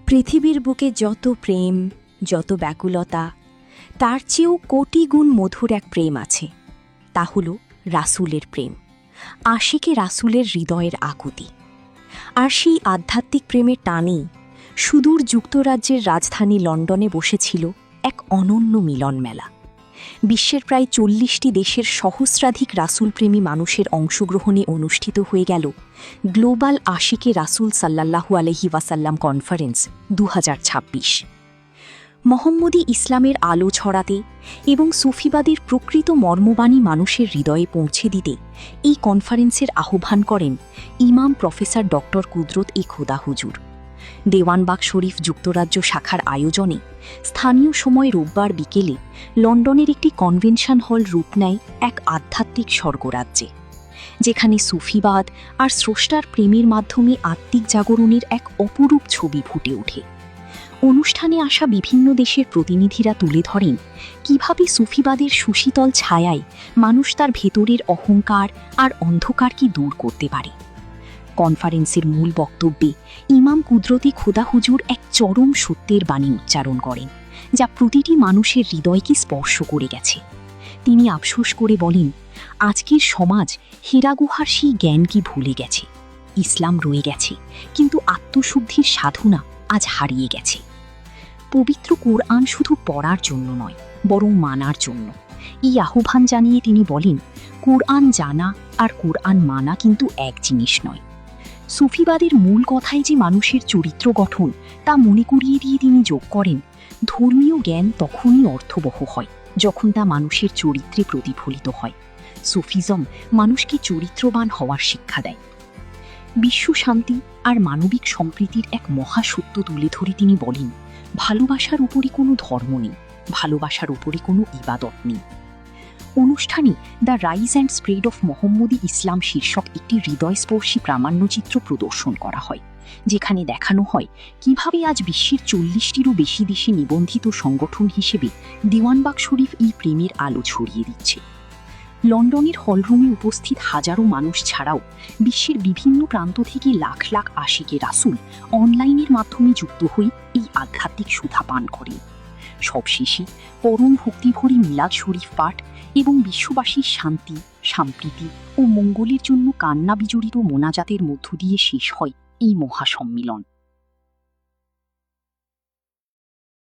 পৃথিবীর বুকে যত প্রেম, যত ব্যাকুলতা, তার চেয়েও কোটি গুণ মধুর এক প্রেম আছে। তা হল রাসূলের প্রেম, আশিকে রাসূলের হৃদয়ের আকুতি। আর সেই আধ্যাত্মিক প্রেমের টানেই সুদূর যুক্তরাজ্যের রাজধানী লন্ডনে বসেছিল এক অনন্য মিলন মেলা। বিশ্বের প্রায় ৪০টি দেশের সহস্রাধিক রাসূলপ্রেমী মানুষের অংশগ্রহণে অনুষ্ঠিত হয়ে গেল গ্লোবাল আশিকে রাসূল সাল্লাল্লাহু আলাইহি ওয়াসাল্লাম কনফারেন্স ২০২৬। মোহাম্মদী ইসলামের আলো ছড়াতে এবং সুফিবাদের প্রকৃত মর্মবাণী মানুষের হৃদয়ে পৌঁছে দিতে এই কনফারেন্সের আহ্বান করেন ইমাম প্রফেসর ডক্টর কুদরত-ই খোদা হুজুর। দেওয়ানবাগ শরীফ যুক্তরাজ্য শাখার আয়োজনে স্থানীয় সময় রোববার বিকেলে লন্ডনের একটি কনভেনশন হল রূপ নেয় এক আধ্যাত্মিক স্বর্গরাজ্যে, যেখানে সুফিবাদ আর স্রষ্টার প্রেমের মাধ্যমে আত্মিক জাগরণের এক অপরূপ ছবি ফুটে ওঠে। অনুষ্ঠানে আসা বিভিন্ন দেশের প্রতিনিধিরা তুলে ধরেন কিভাবে সুফিবাদের সুশীতল ছায়ায় মানুষ তার ভেতরের অহংকার আর অন্ধকারকে দূর করতে পারে। কনফারেন্সের মূল বক্তব্যে ইমাম কুদরতি খোদা হুজুর এক চরম সত্যের বাণী উচ্চারণ করেন, যা প্রতিটি মানুষের হৃদয়কে স্পর্শ করে গেছে। তিনি আফসোস করে বলেন, আজকের সমাজ হীরা গুহার সেই জ্ঞানকে ভুলে গেছে। ইসলাম রয়ে গেছে, কিন্তু আত্মশুদ্ধির সাধনা আজ হারিয়ে গেছে। পবিত্র কোরআন শুধু পড়ার জন্য নয়, বরং মানার জন্য। এই আহ্বান জানিয়ে তিনি বলেন, কোরআন জানা আর কোরআন মানা কিন্তু এক জিনিস নয়। সুফিবাদের মূল কথাই যে মানুষের চরিত্র গঠন, তা মনে করিয়ে দিয়ে তিনি যোগ করেন, ধর্মীয় জ্ঞান তখনই অর্থবহ হয় যখন তা মানুষের চরিত্রে প্রতিফলিত হয়। সুফিজম মানুষকে চরিত্রবান হওয়ার শিক্ষা দেয়। বিশ্ব শান্তি আর মানবিক সম্প্রীতির এক মহাসত্য তুলে ধরে তিনি বলেন, ভালোবাসার উপরে কোনো ধর্ম নেই, ভালোবাসার উপরে কোনো ইবাদত নেই। অনুষ্ঠানে the rise and spread of মোহাম্মদী ইসলাম শীর্ষক একটি হৃদয়স্পর্শী প্রামাণ্যচিত্র প্রদর্শন করা হয়, যেখানে দেখানো হয় কিভাবে আজ বিশ্বের ৪০টিরও বেশি দেশে নিবন্ধিত সংগঠন হিসেবে দেওয়ানবাগ শরীফ এই প্রেমের আলো ছড়িয়ে দিচ্ছে। লন্ডনের হলরুমে উপস্থিত হাজারো মানুষ ছাড়াও বিশ্বের বিভিন্ন প্রান্ত থেকে লাখ লাখ আশিকে রাসূল অনলাইনের মাধ্যমে যুক্ত হয়ে এই আধ্যাত্মিক সুধা পান করেন। সবশেষে পরম ভক্তিভরি মিলাদ শরীফ পাঠ এবং বিশ্ববাসীর শান্তি, সম্প্রীতি ও মঙ্গলের জন্য কান্না বিজড়িত মোনাজাতের মধ্য দিয়ে শেষ হয় এই মহাসম্মিলন।